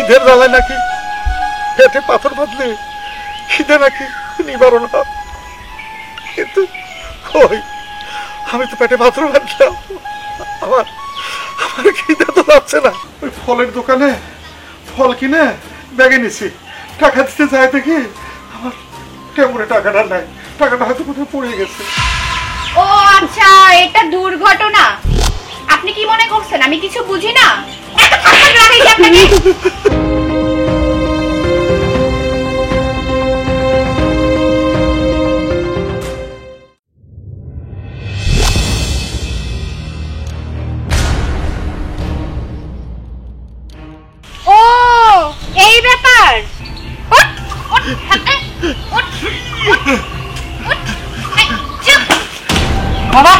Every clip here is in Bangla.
খিদের জ্বালায় নাকি পেটে পাথর বাঁধলে খিদে নাকি নিবারণ হয়, কিন্তু কই আমি তো পেটে পাথর বাঁধলাম, আমার আমার খিদে তো যাচ্ছে না। ওই ফলের দোকানে ফল কিনে ব্যাগে নিছি, টাকা দিতে যাই দেখি আমার কেমনে টাকাটা নাই, টাকাটা হয়তো কোথাও পড়ে গেছে। ও আচ্ছা, এটা দুর্ঘটনা। আপনি কি মনে করছেন আমি কিছু বুঝি না? এত থাপ্পড় লাগাইছি আপনাকে। ও এই ব্যাপার। উঠ উঠ হাতে উঠ উঠ উঠ। এই চুপ বাবা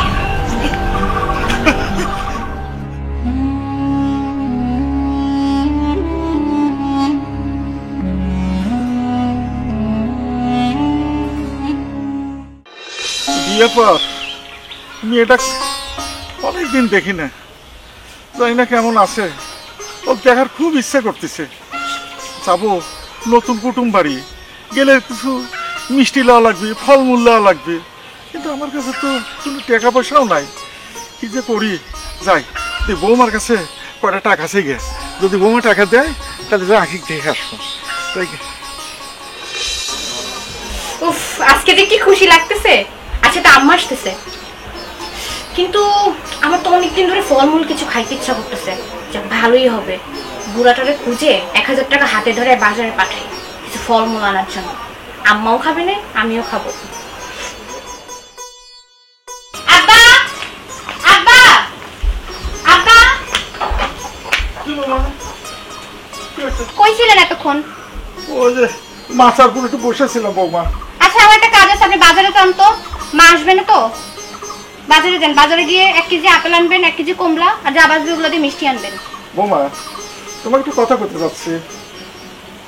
বিয়ে পর মেয়েটা অনেকদিন দেখি না, জানি না কেমন আছে। ও দেখার খুব ইচ্ছা করতেছে। যাবো নতুন কুটুম বাড়ি, গেলে কিছু মিষ্টি লওয়া লাগবে, ফলমূল লওয়া লাগবে, কিন্তু আমার কাছে তো কোনো টাকা পয়সাও নাই। কি যে করি, যাই বৌমার কাছে কয়টা টাকা আছে গে, যদি বৌমা টাকা দেয় তাহলে যা আঁকি দেখে আসবো। তাই উফ, আজকে যে কি খুশি লাগতেছে। আচ্ছা তা আম্মা আসতেছে, কিন্তু আমার তো অনেকদিন ধরে ফলমূল কিছু খাইতে ইচ্ছা করতেছে। যাক ভালোই হবে, বুড়াটারে খুঁজে 1000 টাকা হাতে ধরে বাজারে পাঠাই কিছু ফলমূল আনার জন্য। আম্মাও খাবে না, আমিও খাবো। আব্বা আব্বা আব্বা, কই ছিলেন এতক্ষণ? ওই যে মাছার পুরো একটু বসেছিলাম বৌমা। আচ্ছা আমার একটা কাজ আছে, আপনি বাজারে যান তো। মা আসবে না তো? বাজারে যান, বাজারে গিয়ে 1 কেজি আপেল আনবেন, 1 কেজি কমলা, আর যা বাজবে ওগুলো দিয়ে মিষ্টি আনবেন। বৌমা তোমাকে একটু কথা বলতে যাচ্ছি।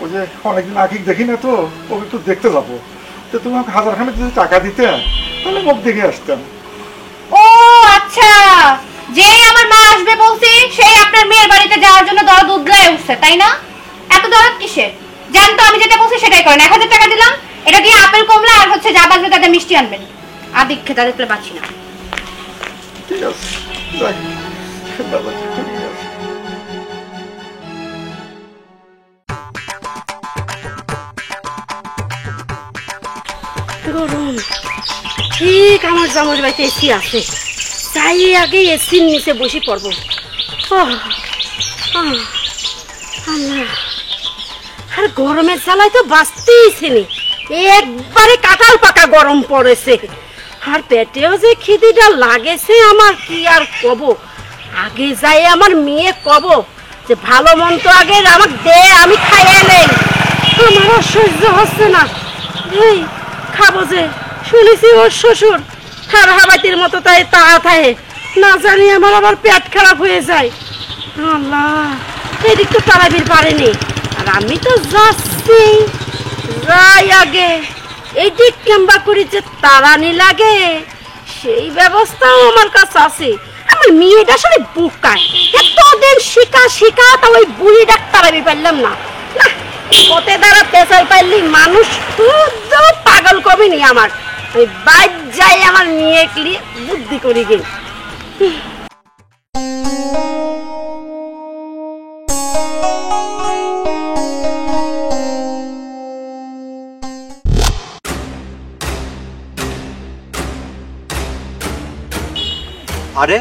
ওই যে অনেকদিন আগে দেখি না তো, ওকে একটু দেখতে যাবো, তো তুমি আমাকে 1000 খানেক যদি টাকা দিতে তাহলে মুখ দেখে আসতাম। ও আচ্ছা, যেই আমার মা আসবে বলছি সেই আপনার মেয়ের বাড়িতে যাওয়ার জন্য দরদ উদলায় উঠছে, তাই না? এত দরদ কিসের? জান তো, আমি যেটা বলছি সেটাই করেন। 1000 টাকা দিলাম, এটা দিয়ে আপেল কমলা আর হচ্ছে যা বাজবে তাতে মিষ্টি আনবেন। আদিক খেতে দেখলে পাচ্ছি না। ঠিক আছে, যাই বাবা, ঠিক আছে। গরম ঠিক আমার জামার বাড়িতে এসি আছে, তাই আগে এসির নিচে বসে পড়বো। আল্লাহ, আর গরমের জ্বালায় তো বাঁচতেইছে নি, একবারে কাঁঠাল পাকা গরম পড়েছে। আর পেটেও যে খিদিটা লাগেছে আমার, কি আর কব। আগে যাই আমার মেয়ে কব যে ভালো মন তো আগে আমাকে দে, আমি খাইয়ে নেই। আমার আর সহ্য হচ্ছে না। এই খাবো যে শুনেছি ওর শ্বশুর আর হাবাইতির মতো, তাই তাহা থাকে না জানি আমার আবার পেট খারাপ হয়ে যায়। আল্লাহ, এদিক তো তারাবির পারেনি, আর আমি তো যাচ্ছি। যাই আগে এইদিক কেমবা করি যে তারানি লাগে সেই ব্যবস্থাও আমার কাছে আছে। আমার মেয়েটা আসলে বুকায়, এতদিন শিখা শিখা তা ওই বুড়ি ডাক্তার আমি পারলাম না। পথে দ্বারা পেশাল পাইলি মানুষ পাগল কবি নি আমার। ওই বাইর যাই আমার মেয়ে কি বুদ্ধি করি গে। আরে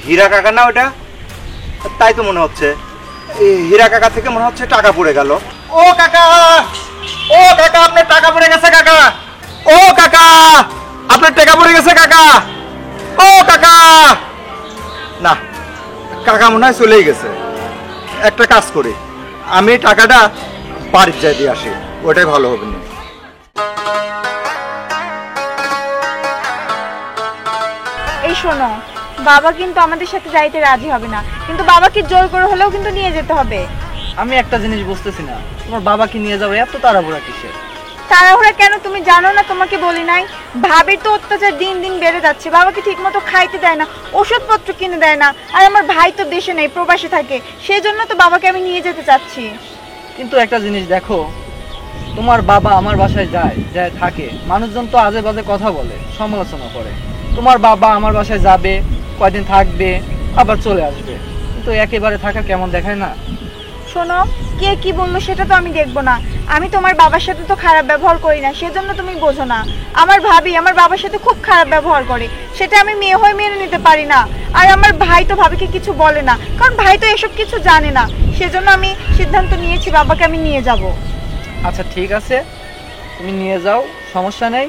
হীরা কাকা না ওটা? তাই তো মনে হচ্ছে। হীরা কাকা থেকে মনে হচ্ছে টাকা পড়ে গেল। ও কাকা, ও কাকা, আপনার টাকা পড়ে গেছে কাকা। ও কাকা, আপনার টাকা পড়ে গেছে কাকা। ও কাকা, না কাকা মনে হয় চলেই গেছে। একটা কাজ করি, আমি টাকাটা বাড়ির যাই দিয়ে আসি, ওটাই ভালো হবে না। এই শোনো, বাবা কিন্তু আমাদের সাথে যাইতে রাজি হবে না, কিন্তু বাবাকে জোর করে হলেও কিন্তু নিয়ে যেতে হবে। আমি একটা জিনিস বুঝতেছি না, তোমার বাবাকে নিয়ে যাবে এত তাড়াহুড়া কিসের? তাড়াহুড়া কেন তুমি জানো না? তোমাকে বলি নাই? ভাবির তো অত্যাচার দিন দিন বেড়ে যাচ্ছে, বাবাকে ঠিক মতো খাইতে দেয় না, ওষুধপত্র কিনে দেয় না, আর আমার ভাই তো দেশে নেই, প্রবাসে থাকে, সেই জন্য তো বাবাকে আমি নিয়ে যেতে চাচ্ছি। কিন্তু একটা জিনিস দেখো, তোমার বাবা আমার বাসায় যায় যায় থাকে, মানুষজন তো আজে বাজে কথা বলে, সমালোচনা করে। তোমার বাবা আমার বাসায় যাবে, কয়দিন থাকবে, আবার চলে আসবে, কিন্তু একেবারে থাকা কেমন দেখায় না? শোনো, কে কি বললো সেটা তো আমি দেখবো না। আমি তোমার বাবার সাথে তো খারাপ ব্যবহার করি না, সেজন্য তুমি বোঝো না। আমার ভাবি আমার বাবার সাথে খুব খারাপ ব্যবহার করে, সেটা আমি মেয়ে হয়ে মেনে নিতে পারি না। আর আমার ভাই তো ভাবিকে কিছু বলে না, কারণ ভাই তো এসব কিছু জানে না। সেজন্য আমি সিদ্ধান্ত নিয়েছি বাবাকে আমি নিয়ে যাব। আচ্ছা ঠিক আছে, তুমি নিয়ে যাও, সমস্যা নেই,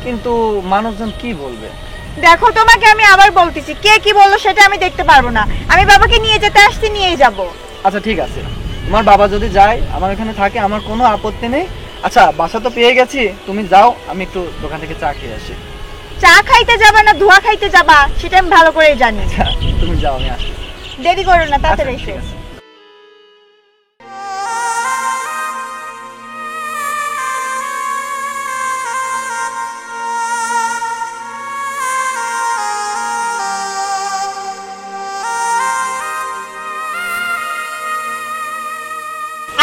কিন্তু মানুষজন কি বলবে? দেখো, তোমাকে আমি আবার বলতেছি, কে কি বললো সেটা আমি দেখতে পারবো না। আমি বাবাকে নিয়ে যেতে আসছি, নিয়েই যাব। আচ্ছা ঠিক আছে, তোমার বাবা যদি যায় আমার এখানে থাকে, আমার কোনো আপত্তি নেই। আচ্ছা বাসা তো পেয়ে গেছি, তুমি যাও, আমি একটু দোকান থেকে চা খেয়ে আসি। চা খাইতে যাবা না ধোয়া খাইতে যাবা সেটা আমি ভালো করেই জানি। আচ্ছা, তুমি যাও, আমি আসি। দেরি করো না, তাড়াতাড়ি আচ্ছা, ঠিক এসো। আছে।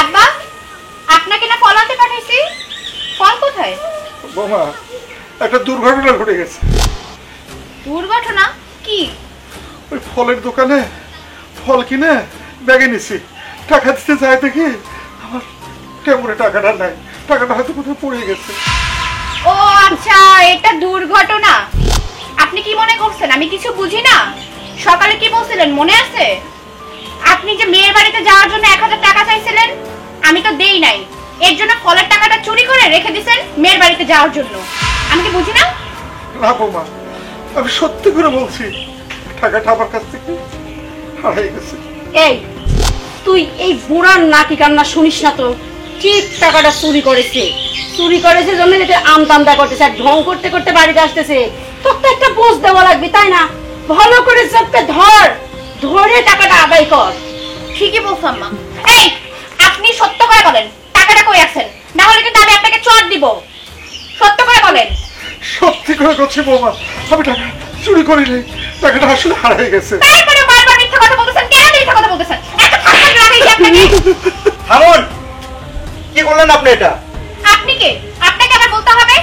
আব্বা, আপনাকে না ফল আনতে পাঠাইছি, ফল কোথায়? বোমা, একটা দুর্ঘটনা ঘটে গেছে। দুর্ঘটনা? কি? ওই ফলের দোকানে ফল কিনে ব্যাগে নিছি, টাকা দিতে যায় দেখি আমার কেমন টাকাটা নাই, টাকাটা হয়তো কোথাও পড়ে গেছে। ও আচ্ছা, এটা দুর্ঘটনা। আপনি কি মনে করছেন আমি কিছু বুঝি না? সকালে কি বলছিলেন মনে আছে? আপনি যে মেয়ের বাড়িতে যাওয়ার জন্য 1000 টাকা চাইছিলেন, আমি তো দেই নাই, এর জন্য ফলের টাকাটা চুরি করে রেখে দিয়েছেন মেয়ের বাড়িতে যাওয়ার জন্য। আমি কি বুঝি না? না বোমা, আমি সত্যি করে বলছি, টাকাটা আমার কাছ থেকে হারিয়ে গেছে। এই তুই এই বুড়ার নাকি কান্না শুনিস না তো? ঠিক টাকাটা চুরি করেছে, চুরি করেছে জন্য যেটা আমদামদা করতেছে, আর ঢং করতে করতে বাড়িতে আসতেছে। তোর তো একটা বোঝ দেওয়া লাগবে, তাই না? ভালো করে চোখকে ধরে টাকাটা আদায় কর। ঠিকই বলছো আম্মা। এই, আপনি সত্য করে বলেন টাকাটা কই আছেন, না হলে কিন্তু আমি আপনাকে চড় দিব। সত্য করে বলেন। সত্যি করে করছি বোমা, আমি টাকা চুরি করি নাই, টাকাটা আসলে হারিয়ে গেছে। তারপরে বারবার মিথ্যা কথা বলতেছেন, কেন মিথ্যা কথা বলতেছেন? এত থাপ্পড় লাগাই আপনাকে। থামুন, কি করলেন আপনি এটা? আপনি কে? আপনাকে আবার বলতে হবে?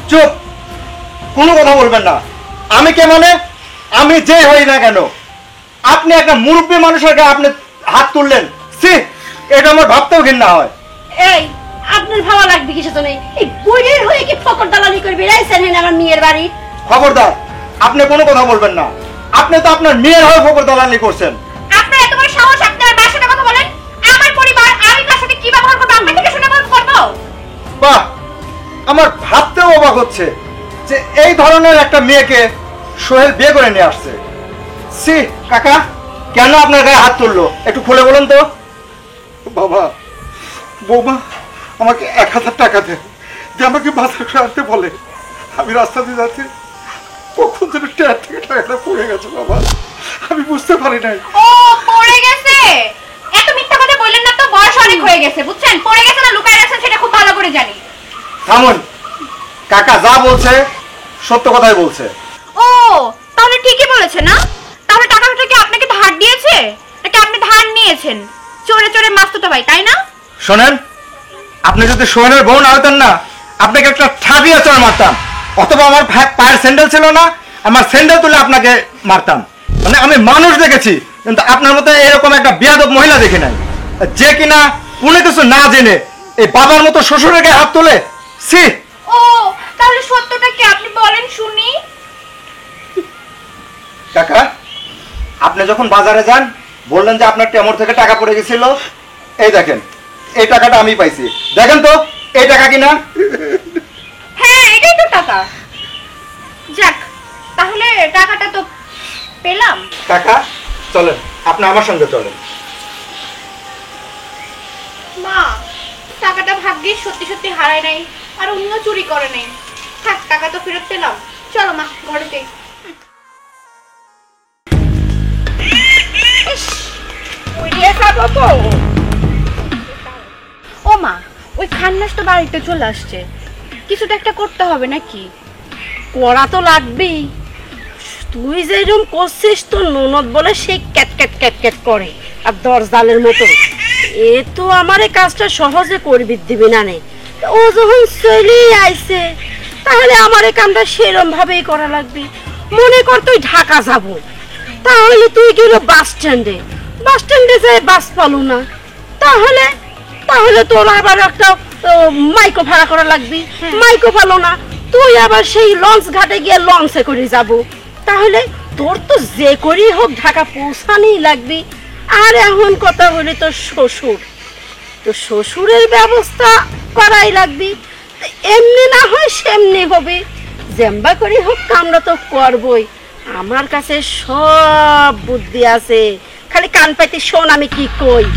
চুপ, কোনো কথা বলবেন না। আমি কে মানে? আমি যে হই না কেন, আপনি একটা মুরব্বী মানুষের গায়ে আপনি হাত তুললেন, সি, এটা আমার ভাবতেও ঘৃণা হয়। এই আপনার ভালো লাগবে কিছু তো নেই, এই বুড়ির হয়ে কি ফকর দালালি করবি? রাইছেন আমার মেয়ের বাড়ি। খবরদার, আপনি কোনো কথা বলবেন না। আপনি তো আপনার মেয়ের হয়ে ফকর দালালি করছেন। আপনার এত বড় সাহস, আপনি আর মার সাথে কথা বলেন? আমার পরিবার, আমি তার সাথে কি ব্যবহার করবো আপনার থেকে শুনে করবো? বাহ, আমার ভাবতেও অবাক হচ্ছে যে এই ধরনের একটা মেয়েকে সোহেল বিয়ে করে নিয়ে আসছে। সি কাকা, কেন আপনার গায়ে হাত তুললো একটু খুলে বলুন তো। বাবা, বৌমা আমাকে 1000 টাকা দেয়, যে আমাকে বাজার করে আনতে বলে। আমি রাস্তা দিয়ে যাচ্ছি, কখন যেন ট্যার থেকে টাকাটা পড়ে গেছে বাবা, আমি বুঝতে পারি নাই। ও পড়ে গেছে? এত মিথ্যা কথা বললেন না তো, বয়স অনেক হয়ে গেছে, বুঝছেন? পড়ে গেছে না লুকায় গেছেন সেটা খুব ভালো করে জানি। থামুন, কাকা যা বলছে সত্য কথাই বলছে। ও তাহলে ঠিকই বলেছে না? তাহলে টাকাটা কি আপনাকে ধার দিয়েছে নাকি আপনি ধার নিয়েছেন? চোরে চোরে মাস্তুতো ভাই, তাই না? শোনেন, আপনি যদি সোহেলের বউ না হতেন না, আপনাকে একটা ঠাবিয়ে চড় মারতাম, অথবা আমার পায়ের স্যান্ডেল ছিল না, আমার স্যান্ডেল তুলে আপনাকে মারতাম। মানে আমি মানুষ দেখেছি, কিন্তু আপনার মতো এরকম একটা বেয়াদব মহিলা দেখি নাই, যে কিনা কোনো কিছু না জেনে এই বাবার মতো শ্বশুরের গায়ে হাত তোলে। সি, ও তাহলে সত্যটা কি আপনি বলেন শুনি। কাকা, আপনি যখন বাজারে যান বললেন যে আপনার টেমর থেকে টাকা পড়ে গেছিল, এই দেখেন, এই টাকাটা আমি পাইছি, দেখেন তো এই টাকা কিনা। হ্যাঁ এটাই তো টাকা। যাক, তাহলে টাকাটা তো পেলাম। কাকা চলেন, আপনি আমার সঙ্গে চলেন। মা, টাকাটা ভাগ্যিস সত্যি সত্যি হারায় নাই, আর অন্য চুরি করে নাই। থাক, টাকা তো ফেরত পেলাম। চলো মা, ঘরে যাই। ও মা, ওই খান্নাস তো বাড়িতে চলে আসছে, কিছু তো একটা করতে হবে নাকি? করা তো লাগবেই। তুই যেরকম করছিস তোর ননদ বলে সে ক্যাট ক্যাট ক্যাট ক্যাট করে আর দরজালের মতো, এ তো আমার এই কাজটা সহজে করবি দিবি না নে। ও যখন চলেই আইছে তাহলে আমার এই কামটা সেরম ভাবেই করা লাগবে। মনে কর তুই ঢাকা যাব, তাহলে তুই গেল বাস স্ট্যান্ডে, বাস স্ট্যান্ডে যাই বাস পালু না, তাহলে তাহলে তোর আবার একটা মাইকো ভাড়া করা লাগবে, মাইকো পালো না, তুই আবার সেই লঞ্চ ঘাটে গিয়ে লঞ্চে করে যাব, তাহলে তোর তো যে করি হোক ঢাকা পৌঁছানোই লাগবে। আর এখন কথা হলে তোর শ্বশুর, তো শ্বশুরের ব্যবস্থা করাই লাগবে, এমনি না হয় সেমনি হবে, যেমবা করি হোক কামটা তো করবই। আমার কাছে সব বুদ্ধি আছে, খালি কান পাইতে শোন আমি কি কই।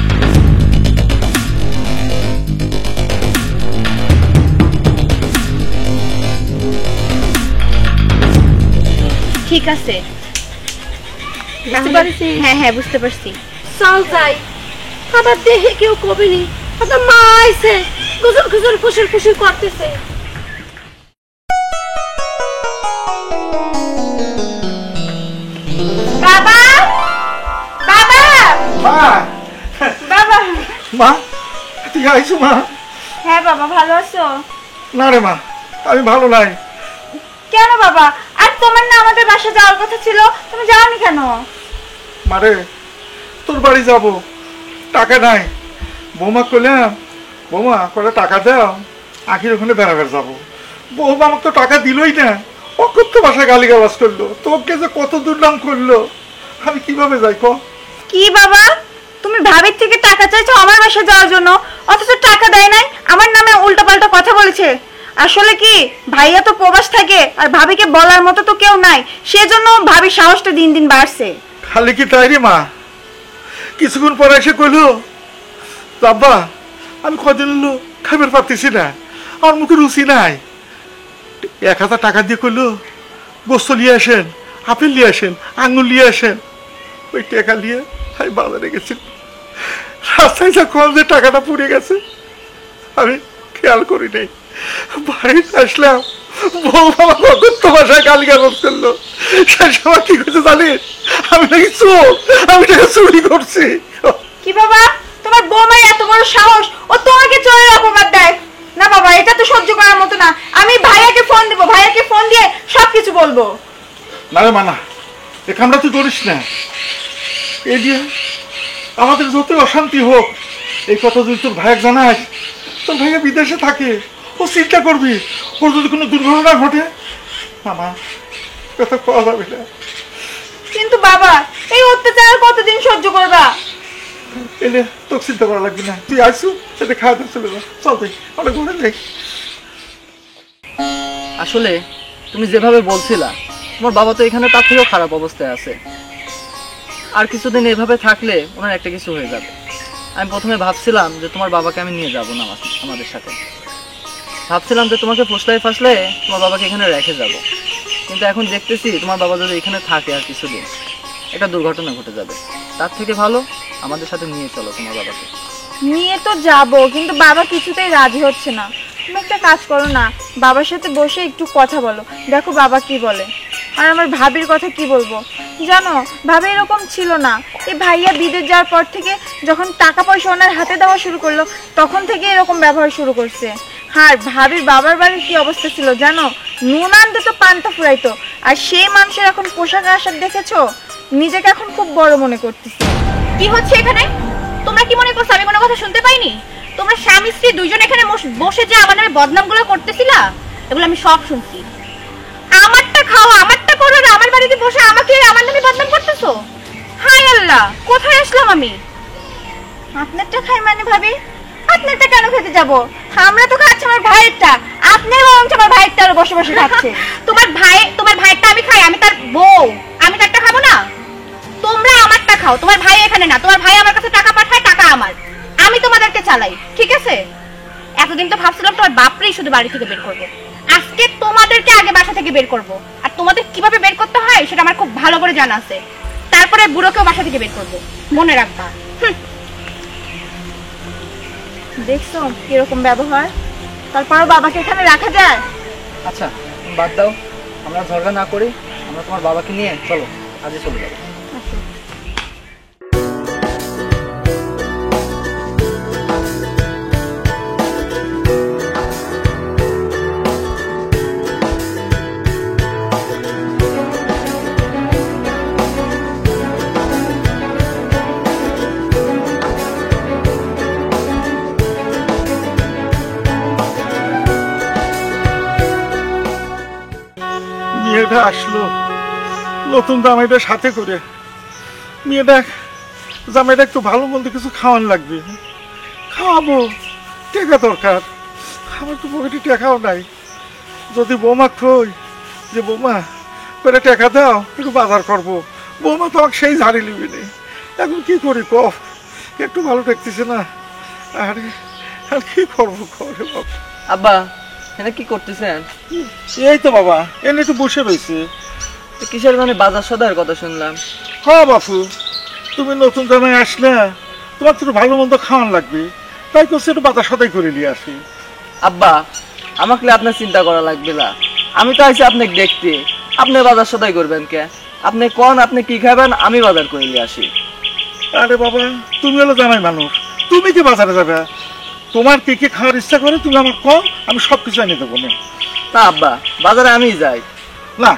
ঠিক আছে, বুঝতে পারছি। হ্যাঁ হ্যাঁ বুঝতে পারছি। চল যাই, আবার দেহে কেউ কবিনি, আবার মা আইছে গুজর গুজর ফুসুর ফুসুর করতেছে। বাবা, বাবা, মা, বাবা। মা তুই আইছো মা? হ্যাঁ বাবা, ভালো আছো? না রে মা, আমি ভালো নাই। কেন বাবা? আর তোমার না আমাদের বাসা যাওয়ার কথা ছিল, তুমি যাওনি কেন? মারে তোর বাড়ি যাব, টাকা নাই। বৌমা কইলাম, বৌমা করে টাকা দাও, আখির ওখানে বেড়াবেড় যাবো। বৌমা আমাকে তো টাকা দিলই না, অকথ্য ভাষায় গালিগালাজ করলো, তোকে যে কত দুর্নাম করলো, আমি কিভাবে যাই ক? কি বাবা, তুমি ভাবির থেকে টাকা চাইছো আমার বাসা যাওয়ার জন্য, অথচ টাকা দেয় নাই, আমার নামে উল্টোপাল্টা কথা বলেছে। আসলে কি ভাইয়া তো প্রবাস থাকে আর ভাবিকে বলার মতো তো কেউ নাই, সেজন্য ভাবির সাহসটা দিন দিন বাড়ছে। খালি কি তাই রে মা? কিছুক্ষণ পরে এসে কইলো, আব্বা আমি কদিন হলো খাবার পারতেছি না, আমার মুখে রুচি নাই। 1000 টাকা দিয়ে কইলো গোস্ত নিয়ে আসেন, আপেল নিয়ে আসেন, আঙুর নিয়ে আসেন। ওই টাকা নিয়ে আমি বাজারে গেছি, রাস্তায় যা কম যে টাকাটা পুড়ে গেছে আমি খেয়াল করি নাই। বাড়িতে আসলাম, বউ আমার অগত্য ভাষায় গালিগালাজ করলো। সেই সময় কি করছে জানিস? আমি নাকি চোর, আমি টাকা চুরি করছি। কি বাবা, তোমার বৌমার এত বড় সাহস, ও তোমাকে চোরের অপবাদ দেয়? না বাবা, এটা তো সহ্য করার মতো না। আমি ভাইয়াকে ফোন দেবো, ভাইয়াকে ফোন দিয়ে সবকিছু বলবো। না রে মানা, এ কামটা তুই করিস না। এই দিয়ে আমাদের যতই অশান্তি হোক, এই কথা যদি তোর ভাইয়া জানাস, তোর ভাইয়া বিদেশে থাকে, ও চিন্তা করবি, ওর যদি কোনো দুর্ঘটনা ঘটে, মামা কথা পাওয়া যাবে না। কিন্তু বাবা, এই অত্যাচার আর কতদিন সহ্য করবা? এলে তোকে চিন্তা করা লাগবে না, তুই আসু সেটা খাওয়াতে চলে যা, চল যাই, আমরা ঘুরে যাই। আসলে তুমি যেভাবে বলছিলা, তোমার বাবা তো এখানে তার থেকেও খারাপ অবস্থায় আছে। আর কিছুদিন এভাবে থাকলে ওনার একটা কিছু হয়ে যাবে। আমি প্রথমে ভাবছিলাম যে তোমার বাবাকে আমি নিয়ে যাব না আমাদের সাথে, ভাবছিলাম যে তোমাকে ফাসলে তোমার বাবাকে এখানে রেখে যাব, কিন্তু এখন দেখতেছি তোমার বাবা যদি এখানে থাকে আর কিছুদিন, একটা দুর্ঘটনা ঘটে যাবে। তার থেকে ভালো আমাদের সাথে নিয়ে চলো তোমার বাবাকে। নিয়ে তো যাব, কিন্তু বাবা কিছুতেই রাজি হচ্ছে না। তুমি একটা কাজ করো না, বাবার সাথে বসে একটু কথা বলো, দেখো বাবা কি বলে। আর আমার ভাবির কথা কি বলবো জানো, ভাবি এরকম ছিল না। এই ভাইয়া বিদেশ যাওয়ার পর থেকে যখন টাকা পয়সা ওনার হাতে দেওয়া শুরু করলো, তখন থেকে এরকম ব্যবহার শুরু করছে। আর ভাবির বাবার বাড়ির কি অবস্থা ছিল জানো, নুন আনতে তো পান্তা ফুরাইতো। আর সেই মানুষের এখন পোশাক আশাক দেখেছো, নিজেকে এখন খুব বড় মনে করতেছে। কি হচ্ছে এখানে? তোমরা কি মনে করছো আমি কোনো কথা শুনতে পাইনি? তোমরা স্বামী স্ত্রী দুইজন এখানে বসে যে আমার নামে বদনামগুলো করতেছিলা, এগুলো আমি সব শুনছি। আমারটা খাও, আমারটা করো না, আমার বাড়িতে বসে আমাকে আমার নামে বদনাম করতেছো। হায় আল্লাহ, কোথায় আসলাম আমি? আপনারটা খাই মানে ভাবি? আপনারটা কেন খেতে যাব? আমরা তো খাচ্ছি আমার ভাইয়েরটা, আপনি বরং আমার ভাইয়েরটা আরো বসে বসে খাচ্ছে। তোমার ভাইয়েরটা আমি খাই, আমি তার বউ, আমি তারটা খাবো না? তোমরা আমারটা খাও, তোমার ভাই এখানে না, তোমার ভাই আমার কাছে টাকা পাঠায়, টাকা আমার, আমি তোমাদেরকে চালাই, ঠিক আছে? এতদিন তো ভাবছিলাম তোমার বাপরেই শুধু বাড়ি থেকে বের করবো, আজকে তোমাদেরকে আগে বাসা থেকে বের করবো। আর তোমাদের কিভাবে বের করতে হয় সেটা আমার খুব ভালো করে জানা আছে। তারপরে বুড়োকেও বাসা থেকে বের করবো, মনে রাখবা। দেখছো কিরকম ব্যবহার, তারপরও বাবাকে এখানে রাখা যায়? আচ্ছা তুমি বাদ দাও, আমরা ঝগড়া না করি, আমরা তোমার বাবাকে নিয়ে চলো আজই চলে যাবো। মেয়েটা আসলো নতুন জামাইটা সাথে করে। মেয়েটা জামাইটা একটু ভালো মন্দ কিছু খাওয়ান লাগবে, খাওয়াবো, টাকা দরকার। আমার তো পকেটে টাকাও নাই। যদি বৌমা কই যে বৌমা করে টাকা দাও একটু বাজার করবো, বৌমা তো আমাকে সেই ঝাড়ি লিবি নি। এখন কি করি কফ, একটু ভালো দেখতেছে না। আরে আর কি করবো করে বাবা। আব্বা এখানে কি করতেছেন? এই তো বাবা এনে একটু বসে রয়েছে। কিসের মানে বাজার সদার কথা শুনলাম। হ্যাঁ বাপু, তুমি নতুন জামাই আসলে তোমার তো ভালো মন্দ খাওয়ান লাগবে, তাই করছে একটু বাজার সদাই করে নিয়ে আসি। আব্বা আমাকে আপনার চিন্তা করা লাগবে না, আমি তো আইছি আপনাকে দেখতে, আপনি বাজার সদাই করবেন কে? আপনি কোন আপনি কি খাবেন আমি বাজার করে নিয়ে আসি। আরে বাবা তুমি হলো জামাই মানুষ, তুমি কি বাজারে যাবে? তোমার কি কি খাওয়ার ইচ্ছা করে তুমি আমার কম, আমি সব কিছু এনে দেবো না। না আব্বা বাজারে আমিই যাই। না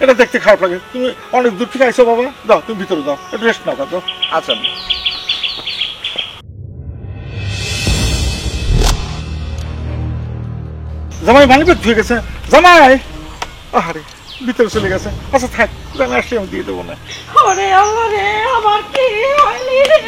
এটা দেখতে খারাপ লাগে, তুমি অনেক দূর থেকে আইসো বাবা, দাও তুমি ভিতরে দাও, একটু রেস্ট নাও দাও। আচ্ছা জামাই মানি ব্যাগ ধুয়ে গেছে, জামাই আরে ভিতরে চলে গেছে। আচ্ছা থাক, জামাই আসলে আমি দিয়ে দেবো না। ওরে আল্লাহ রে, আমার কি হইলি রে?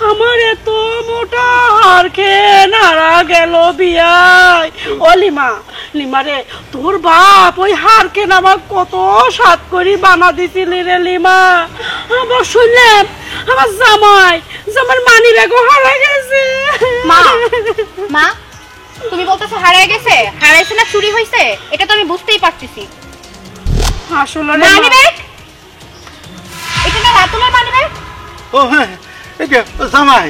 আমার এত মোটা আর খেয়ে নাড়া গেল বিয়াই। ও লিমা, লিমা রে, তোর বাপ ওই হারকেন আমার কত স্বাদ করি বানা দিছিলি রে লিমা। আবার শুনলাম আমার জামার মানি ব্যাগও হারা গেছে। মা মা তুমি বলতেছো হারায় গেছে, হারাইছে না চুরি হয়েছে এটা তো আমি বুঝতেই পারতেছি। আসলে মানি ব্যাগ, এটা না রাতুলের মানি ব্যাগ? ও হ্যাঁ এই যে জামাই,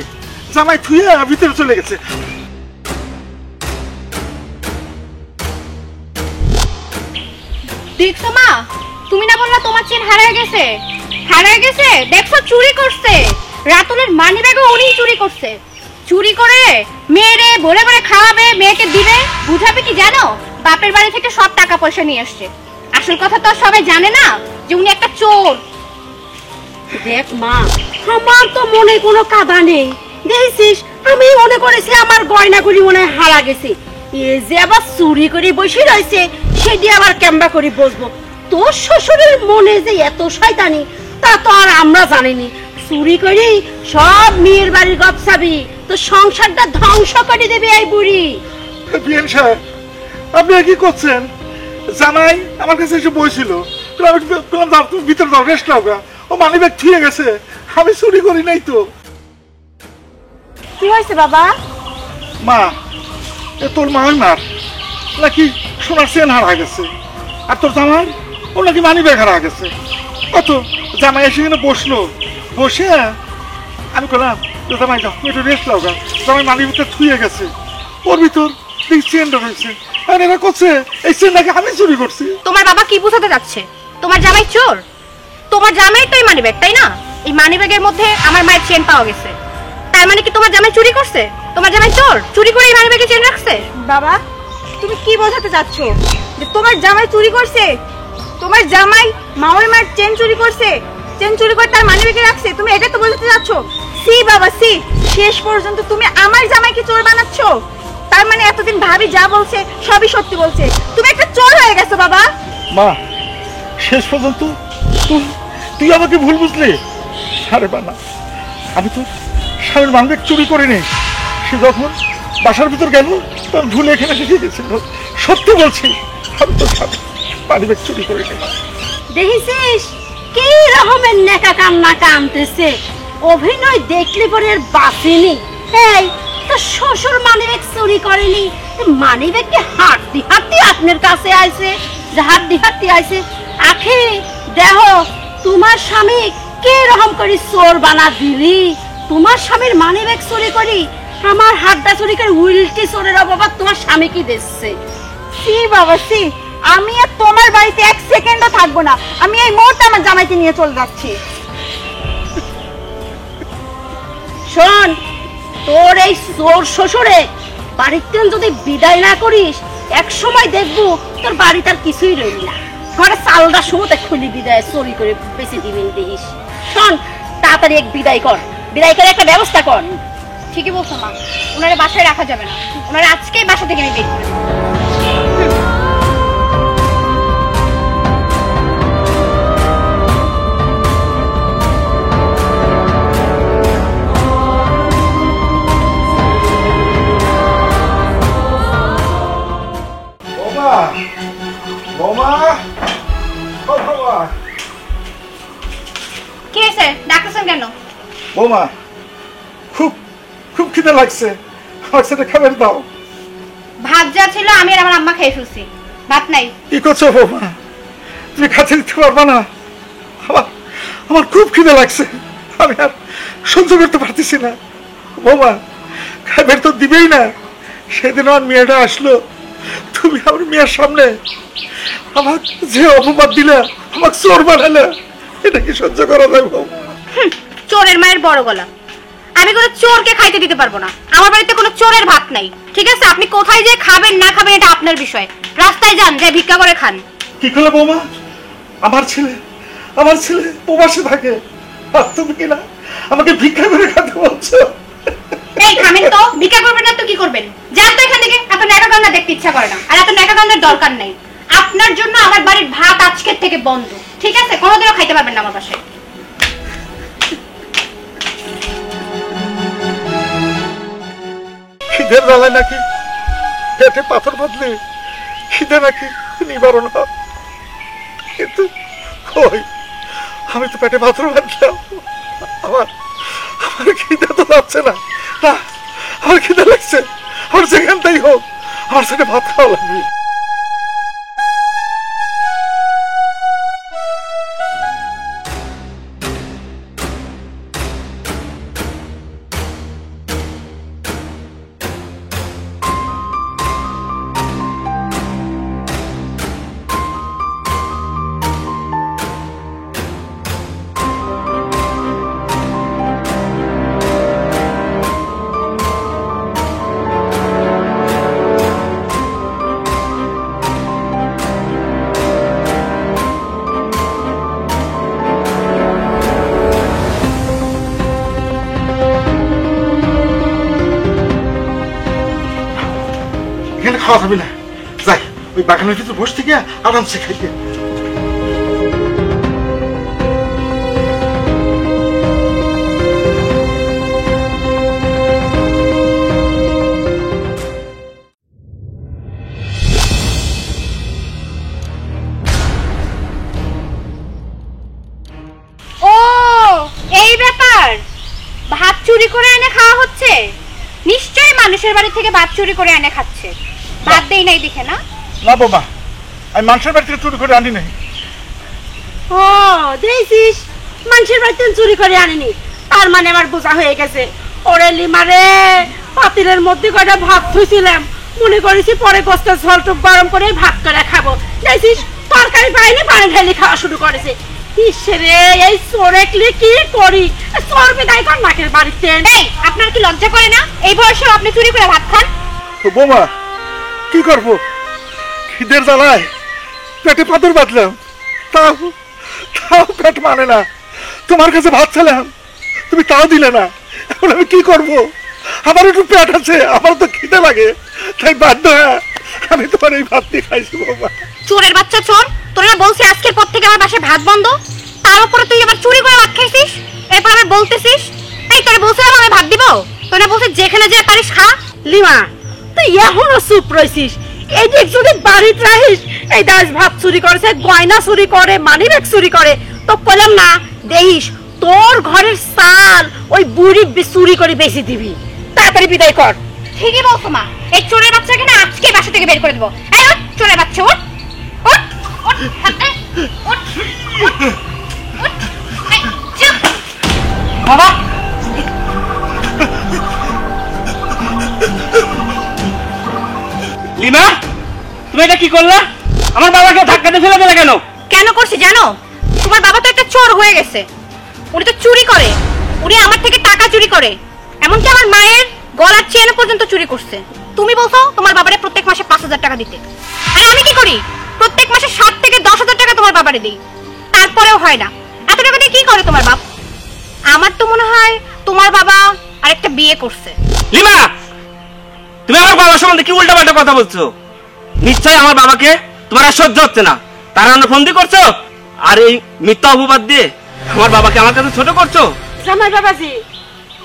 জামাই থুয়ে ভিতরে চলে গেছে। দেখছো মা, তুমি না বললা তোমার চেন হারায় গেছে? হারায় গেছে দেখছো, চুরি করছে। রাতুলের মানি ব্যাগও উনি চুরি করছে। চুরি করে মেয়েরে ভরে ভরে খাওয়াবে, মেয়েকে দিবে, বুঝাবে কি জানো? বাপের বাড়ি থেকে সব টাকা পয়সা নিয়ে আসছে। আসল কথা তো সবাই জানে না যে উনি একটা চোর। দেখ মা, আমার তো মনে কোনো কাদা নেই, দেখছিস আমি মনে করেছি আমার গয়নাগুলি মনে হয় হারা গেছে। এ যে আবার চুরি করে বসে রয়েছে, সেটি আবার কেমবা করে বসবো। তোর শ্বশুরের মনে যে এত শয়তানি তা তো আর আমরা জানিনি। চুরি করে সব মেয়ের বাড়ির গপসাবি, তো সংসারটা ধ্বংস করে দেবে এই বুড়ি। বিএন সাহেব আপনি কি করছেন? জামাই আমার কাছে এসে বসছিল, তুমি ভিতরে দাও, রেস্ট নাও গা। ও মানি ব্যাগ থুয়ে গেছে, আমি চুরি করি নাই তো। কি হয়েছে বাবা? মা এ তোর মা মার নাকি সোনার চেন হারা গেছে, আর তোর জামাই ও নাকি মানি ব্যাগ হারা গেছে। কত জামাই এসে এখানে বসলো, বসে আমি বললাম জামাই যাও একটু রেস্ট নাও গা, জামাই মানি ব্যাগটা থুয়ে গেছে, ওর ভিতর দেখি চেনটা রয়েছে। আর এরা করছে এই চেন নাকি আমি চুরি করছি। তোমার বাবা কি বোঝাতে যাচ্ছে? তোমার জামাই চোর? তোমার জামাই তো এই মানি ব্যাগ, তাই না? এই মানি ব্যাগের মধ্যে আমার মায়ের চেন পাওয়া গেছে, তার মানে কি তোমার জামাই চুরি করছে? তোমার জামাই চোর, চুরি করে এই মানি ব্যাগে চেন রাখছে? বাবা তুমি কি বোঝাতে চাচ্ছ যে তোমার জামাই চুরি করছে? তোমার জামাই মাওই মার চেন চুরি করছে, চেন চুরি করে তার মানি ব্যাগে রাখছে, তুমি এটা তো বোঝাতে চাচ্ছ? সি বাবা সি, শেষ পর্যন্ত তুমি আমার জামাইকে চোর বানাচ্ছ। তার মানে এতদিন ভাবি যা বলছে সবই সত্যি বলছে, তুমি একটা চোর হয়ে গেছো বাবা। মা শেষ পর্যন্ত তুই আমাকে ভুল বুঝলি? আরে বাবা আমি তো স্বামীর মানি ব্যাগ চুরি করিনি। সে যখন বাসার ভিতর গেল তখন ভুলে এখানে শিখে গেছিল। সত্যি বলছি আমি তো মানি ব্যাগ চুরি করিনি। দেখেছিস কি রকমের নেকা কান্না কানতেছে, অভিনয় দেখলে পরে আর বাঁচেনি। এই তো শ্বশুর মানিব্যাগ চুরি করেনি, মানিব্যাগকে হাঁটতে হাঁটতে আপনার কাছে আইছে, হাঁটতে হাঁটতে আইছে। আখি দেহ তোমার স্বামী কে রকম করে চোর বানা দিলি, তোমার স্বামীর মানি ব্যাগ চুরি করি, আমার হাতটা চুরি করে উল্টি চোরেরা বাবা তোমার স্বামী কি দিচ্ছে? সি বাবা সি, আমি আর তোমার বাড়িতে এক সেকেন্ডও থাকবো না। আমি এই মুহূর্তে আমার জামাইকে নিয়ে চলে যাচ্ছি। শোন, তোর এই চোর শ্বশুরে বাড়িতে যদি বিদায় না করিস, এক সময় দেখবো তোর বাড়িতে আর কিছুই রইল না। ঘরে চালটা সমতে খুলি বিদায় চুরি করে বেঁচে দিবেন দেখিস। শোন, তাড়াতাড়ি এক বিদায় কর, বিদায় করে একটা ব্যবস্থা কর। ঠিকই বলছো মা, ওনারে বাসায় রাখা যাবে না, ওনারে আজকেই বাসা থেকে আমি বের করে দেবো। বৌমা, বৌমা, ও বৌমা, কি হয়েছে, ডাকতেছেন কেন? বৌমা, খুব খুব খিদে লাগছে, আমার সাথে খাবার দাও। ভাত যা ছিল আমি আর আমার আম্মা খেয়ে ফেলছি, ভাত নাই। কি করছো বৌমা? তুমি খাতে দিতে পারবা না? আমার আমার খুব খিদে লাগছে, আমি আর সহ্য করতে পারতেছি না। বৌমা, খাবার তো দিবেই না। সেদিন আমার মেয়েটা আসলো, তুমি আমার মেয়ের সামনে আমার যে অপবাদ দিলা, আমাকে চোর বানালে, এটা কি সহ্য করা যায় বৌমা? চোরের মায়ের বড় গলা। আমি কোনো চোরকে খাইতে দিতে পারবো না, আমার বাড়িতে কোনো চোরের ভাত নাই। ঠিক আছে, আপনি কোথায় যে খাবেন না খাবেন এটা আপনার বিষয়। রাস্তায় যান, যে ভিক্ষা করে খান। কি করলে বৌমা? আমার ছেলে প্রবাসে থাকে, আর তুমি কিনা আমাকে ভিক্ষা করে খেতে বলছো? এই থামেন তো, ভিক্ষা করবেন না তো কি করবেন? যান তো এখান থেকে, এত ন্যাকাগন্ধা দেখতে ইচ্ছা করে না, আর এত ন্যাকাগন্ধার দরকার নাই। আপনার জন্য আমার বাড়ির ভাত আজকের থেকে বন্ধ, ঠিক আছে? কোনোদিনও খাইতে পারবেন না আমার বাসায়। খিদের জ্বালায় নাকি পেটে পাথর বাঁধলে খিদে নাকি নিবারণ হয়, কিন্তু কই, আমি তো পেটে পাথর বাঁধলাম, আমার আমার খিদে তো যাচ্ছে না। না, আমার খিদে লাগছে, আমার যেখানটাই হোক আমার সাথে ভাত খাওয়া লাগবে। এখানে খাওয়া যাবে না, যাই ওই বাগানের ভিতরে বসে থেকে আরামসে খাইতে। ও, এই ব্যাপার। ভাত চুরি করে এনে খাওয়া হচ্ছে? নিশ্চয়ই মানুষের বাড়ি থেকে ভাত চুরি করে এনে খাচ্ছে। ভাত দেই নাই দেখে না? না বৌমা, আমি মানুষের বাড়ি থেকে চুরি করে আনি নাই। ও দেখছিস, মানুষের বাড়িতে চুরি করে আনিনি, তার মানে আমার বোঝা হয়ে গেছে। ওরে লিমারে, পাতিলের মধ্যে কয়টা ভাত থুইছিলাম, মনে করেছি পরে কষ্ট ঝলটুক গরম করে ভাত করে খাবো। দেখছিস তরকারি পাইনি, পানি ঢেলে খাওয়া শুরু করেছে। ইসরে, এই চোরেকলি কি করি? চোর বিদায় কর নাকের বাড়িতে। এই, আপনার কি লজ্জা করে না? এই বয়সেও আপনি চুরি করে ভাত খান? তো বৌমা, কি করবো? খিদের জ্বালায় পেটে পাথর বাঁধলাম, তাও তাও পেট মানে না। তোমার কাছে ভাত চাইলাম, তুমি তাও দিলে না। এখন আমি কি করব? আমার একটু পেট আছে, আমার তো খিদে লাগে, তাই বাধ্য হয়ে আমি তোমার এই ভাত দিয়ে খাইছি বৌমা। চোরের বাচ্চা চোর, তোরা বলছিস আজকের পর থেকে আমার বাসায় ভাত বন্ধ, তার উপরে তুই আবার চুরি করে ভাত খাইছিস, এরপর আবার বলতেছিস। এই তোরা বলছিলাম আমি ভাত দিব, তোরা বলছিস যেখানে যা পারিস খা। লিমা, তুই এখনো চুপ রইছিস? এই যে যদি বাড়িতে রাখিস, এই দাস ভাত চুরি করেছে, গয়না চুরি করে, মানিব্যাগ চুরি করে, তো বললাম না দেখিস তোর ঘরের চাল ওই বুড়ি চুরি করে বেশি দিবি। তাড়াতাড়ি বিদায় কর। ঠিকই বলছো মা, এই চোরের বাচ্চাকে না আজকে বাসা থেকে বের করে দেবো। এই ওঠ, চোরের বাচ্চা ওঠ, ওঠ, ওঠ, ওঠ, ওঠ, ওঠ, এই, যা। বাবা, লিমা, তুমি এটা কি করলা? আমার বাবাকে ধাক্কাতে ফেলে দিলে কেন? কেন করছি জানো? তোমার বাবা তো একটা চোর হয়ে গেছে। উনি তো চুরি করে, উনি আমার থেকে টাকা চুরি করে, এমনকি আমার মায়ের গলার চেন পর্যন্ত চুরি করছে। তুমি বলছো তোমার বাবারে প্রত্যেক মাসে 5,000 টাকা দিতে, আর আমি কি করি? প্রত্যেক মাসে 7 থেকে 10,000 টাকা তোমার বাবারে দিই, তারপরেও হয় না। এত টাকা দিয়ে কি করে তোমার বাপ? আমার তো মনে হয় তোমার বাবা আরেকটা বিয়ে করছে। লিমা, তুমি আমার বাবার সম্বন্ধে কি উল্টাপাল্টা কথা বলছো? নিশ্চয়ই আমার বাবাকে তোমার আর সহ্য হচ্ছে না, তার জন্য ফন্দি করছো, আর এই মিথ্যা অপবাদ দিয়ে আমার বাবাকে আমার কাছে ছোট করছো। জামাই বাবাজি,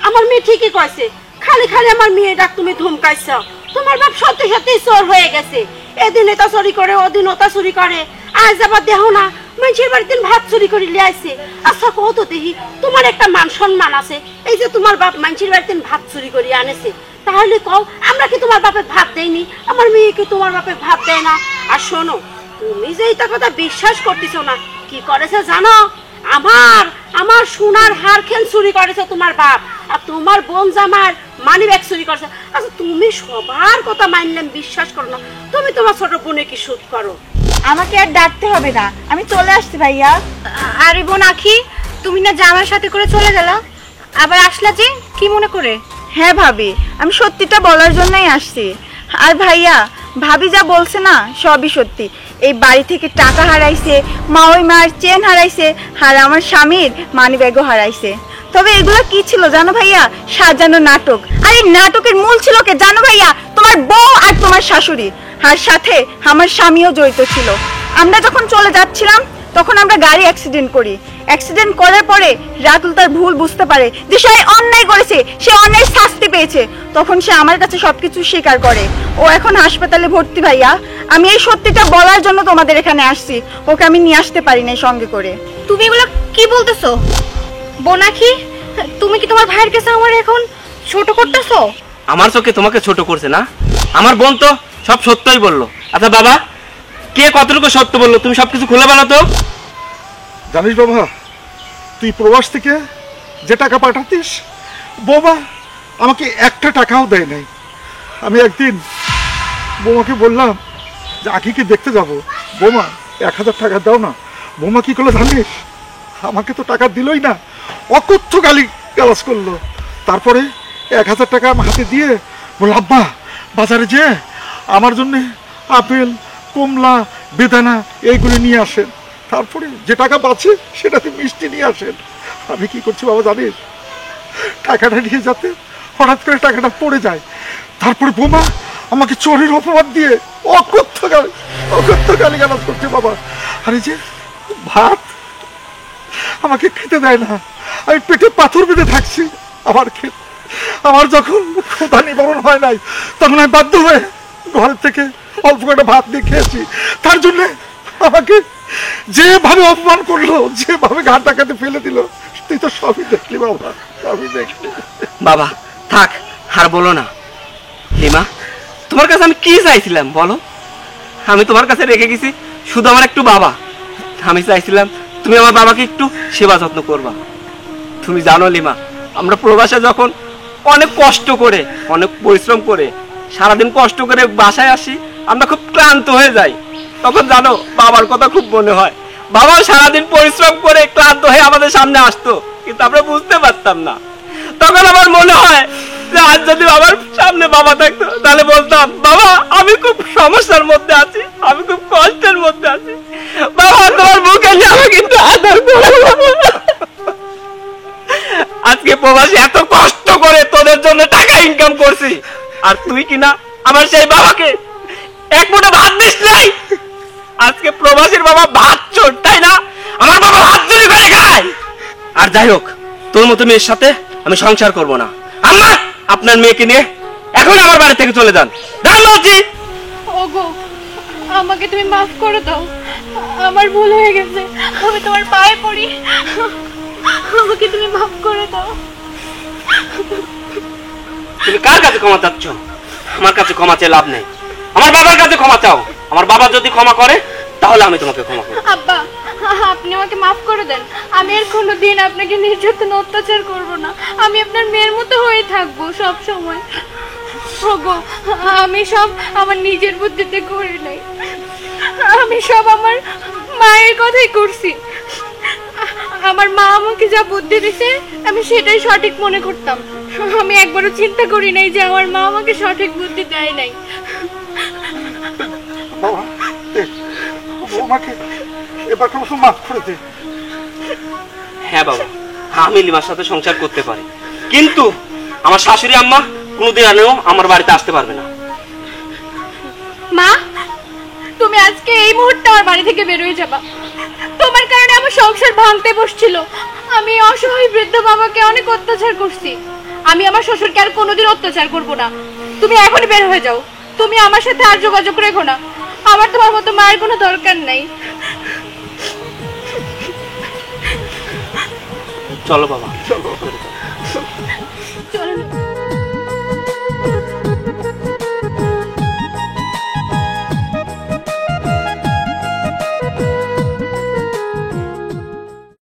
আমার মেয়ে ঠিকই কইছে। খালি খালি আমার মেয়ে ডাক তুমি ধমকাইছ। তোমার বাপ সত্যি সত্যি চোর হয়ে গেছে। এদিন এটা চুরি করে, ওদিন ওটা চুরি করে। আজ আবার দেখো না মানুষের বাড়িতে ভাত চুরি করে লিয়ে আইছে। আচ্ছা কত দেখি, তোমার একটা মান সম্মান আছে? এই যে তোমার বাপ মানুষের বাড়িতে ভাত চুরি করে আনেছে, তাহলে কও আমরা কি তোমার বাপে ভাত দেইনি? আমার মেয়ে কি তোমার বাপে ভাত দেয় না? আর শোনো, তুমি যে এটা কথা বিশ্বাস করতেছো না, কি করেছে জানো? আমার আমার সোনার হারখান চুরি করেছে তোমার বাপ, আর তোমার বোন জামার মানি ব্যাগ চুরি করেছে। আচ্ছা তুমি সবার কথা মানলাম, বিশ্বাস করো না, তুমি তোমার ছোট বোনে কি শুট করো? আমাকে আর ডাকতে হবে না, আমি চলে আসছি ভাইয়া। আরে বোন আখি, তুমি না জামার সাথে করে চলে গেলা, আবার আসলা যে কি মনে করে? হ্যাঁ ভাবি, আমি সত্যিটা বলার জন্যই আসছি। আর ভাইয়া, ভাবি যা বলছে না সবই সত্যি। এই বাড়ি থেকে টাকা হারাইছে, মা ওই মার চেন হারাইছে, আর আমার স্বামীর মানি ব্যাগও হারাইছে। তবে এগুলো কি ছিল জানো ভাইয়া? সাজানো নাটক। আর এই নাটকের মূল ছিল কে জানো ভাইয়া? তোমার বউ আর তোমার শাশুড়ি, আর সাথে আমার স্বামীও জড়িত ছিল। আমরা যখন চলে যাচ্ছিলাম তখন আমরা গাড়ি অ্যাক্সিডেন্ট করি। অ্যাক্সিডেন্ট করার পরে রাতুল তার ভুল বুঝতে পারে যে সে অন্যায় করেছে, সে অন্যায় শাস্তি পেয়েছে। তখন সে আমার কাছে সবকিছু স্বীকার করে। ও এখন হাসপাতালে ভর্তি ভাইয়া। আমি এই সত্যিটা বলার জন্য তোমাদের এখানে আসছি। ওকে আমি নিয়ে আসতে পারি না সঙ্গে করে। তুমি এগুলো কি বলতেছো বোন আখি? তুমি কি তোমার ভাইয়ের কাছে আমার এখন ছোট করতেছো? আমার চোখে তোমাকে ছোট করছে না? আমার বোন তো সব সত্যই বললো। আচ্ছা বাবা, কে কতটুকু সত্য বললো? তুমি সবকিছু খুলে বলো তো। জানিস বাবা, তুই প্রবাস থেকে যে টাকা পাঠাতিস, বৌমা আমাকে একটা টাকাও দেয় নাই। আমি একদিন বৌমাকে বললাম যে আখিকে দেখতে যাব, বৌমা 1,000 টাকা দাও না। বৌমা কি করলো জানিস? আমাকে তো টাকা দিলই না, অকথ্য গালি গালাজ করলো। তারপরে 1,000 টাকা আমার হাতে দিয়ে বলল, আব্বা বাজারে যে আমার জন্য আপেল, কমলা, বেদানা এইগুলি নিয়ে আসেন, তারপরে যে টাকা বাঁচে সেটাতে মিষ্টি নিয়ে আসেন। আমি কি করছি বাবা জানিস? টাকাটা নিয়ে যাতে হঠাৎ করে টাকাটা পড়ে যায়, তারপরে বোমা আমাকে চোরের অপবাদ দিয়ে অকথ্য গালি গালাজ করছে বাবা। আরে যে ভাত আমাকে খেতে দেয় না, আমি পেটে পাথর বেঁধে থাকছি। আমার যখন ক্ষুধা নিবারণ হয় নাই, তখন আমি বাধ্য হয়ে ঘর থেকে অল্প কটা ভাত দিয়ে খেয়েছি। তার জন্য আমাকে যেভাবে অপমান করলো, যেভাবে ঘাট টাকাতে ফেলে দিল, তুই তো সবই দেখলি বাবা, সবই দেখলি। বাবা থাক, আর বলো না। হিমা, তোমার কাছে আমি কি চাইছিলাম বলো? আমি তোমার কাছে রেখে গেছি শুধু আমার একটু বাবা। আমি চাইছিলাম তুমি আমার বাবাকে একটু সেবা যত্ন করবা। তুমি জানো লিমা, আমরা প্রবাসে যখন অনেক কষ্ট করে, অনেক পরিশ্রম করে, সারাদিন কষ্ট করে বাসায় আসি, আমরা খুব ক্লান্ত হয়ে যাই। তখন জানো বাবার কথা খুব মনে হয়। বাবাও সারাদিন পরিশ্রম করে ক্লান্ত হয়ে আমাদের সামনে আসতো, কিন্তু আমরা বুঝতে পারতাম না। তখন আমার মনে হয় যে আজ যদি বাবার সামনে বাবা থাকতো, তাহলে বলতাম, বাবা আমি খুব সমস্যার মধ্যে আছি, আমি খুব কষ্টের মধ্যে আছি, বাবা তোমার মুখে নিয়ে আমাকে কিন্তু আদর করো। আজকে প্রবাসী এত কষ্ট করে তোদের জন্য টাকা ইনকাম করছি, আর তুই কিনা আমার সেই বাবাকে এক মুঠো ভাত দিস নাই। আজকে প্রবাসীর বাবা ভাত চোর, তাই না? আমার বাবা ভাত চুরি করে খায়। আর যাই হোক, তোর মতো মেয়ের সাথে আমি সংসার করব না। আম্মা, আপনার মেয়েকে নিয়ে এখন আমার বাড়ি থেকে চলে যান। বলছি ওগো, আমাকে তুমি মাফ করে দাও, আমার ভুল হয়ে গেছে, আমি তোমার পায়ে পড়ি, আমাকে তুমি মাফ করে দাও। তুমি কার কাছে ক্ষমা চাচ্ছ? আমার কাছে ক্ষমা চেয়ে লাভ নেই, আমার বাবার কাছে ক্ষমা চাও। আমার বাবা যদি ক্ষমা করে তাহলে আমি তোমাকে ক্ষমা করব। আব্বা, আপনি আমাকে মাফ করে দেন, আমি আর কোনোদিন আপনাকে নির্যাতন অত্যাচার করব না, আমি আপনার মেয়ের মতো হয়ে থাকবো সব সময়। ওগো, আমি সব আমার নিজের বুদ্ধিতে করি নাই, আমি সব আমার মায়ের কথাই করছি। আমার মা আমাকে যা বুদ্ধি দিছে আমি সেটাই সঠিক মনে করতাম। আমি একবারও চিন্তা করি নাই যে আমার মা আমাকে সঠিক বুদ্ধি দেয় নাই। বাবা, আমাকে এবার কোনো মাফ করে দে। হ্যাঁ বাবা, আমি লিমার সাথে সংসার করতে পারি, কিন্তু আমার শাশুড়ি আম্মা কোনোদিন আনেও আমার বাড়িতে আসতে পারবে না। মা, তুমি আজকে এই মুহূর্তে আমার বাড়ি থেকে বের হয়ে যাবা। তোমার কারণে আমার সংসার ভাঙতে বসছিল। আমি অসহায় বৃদ্ধ বাবাকে অনেক অত্যাচার করছি। আমি আমার শ্বশুরকে আর কোনোদিন অত্যাচার করব না। তুমি এখনই বের হয়ে যাও। তুমি আমার সাথে আর যোগাযোগ রেখো না। আমার তোমার মতো মায়ের কোনো দরকার নাই। চলো বাবা, চলো।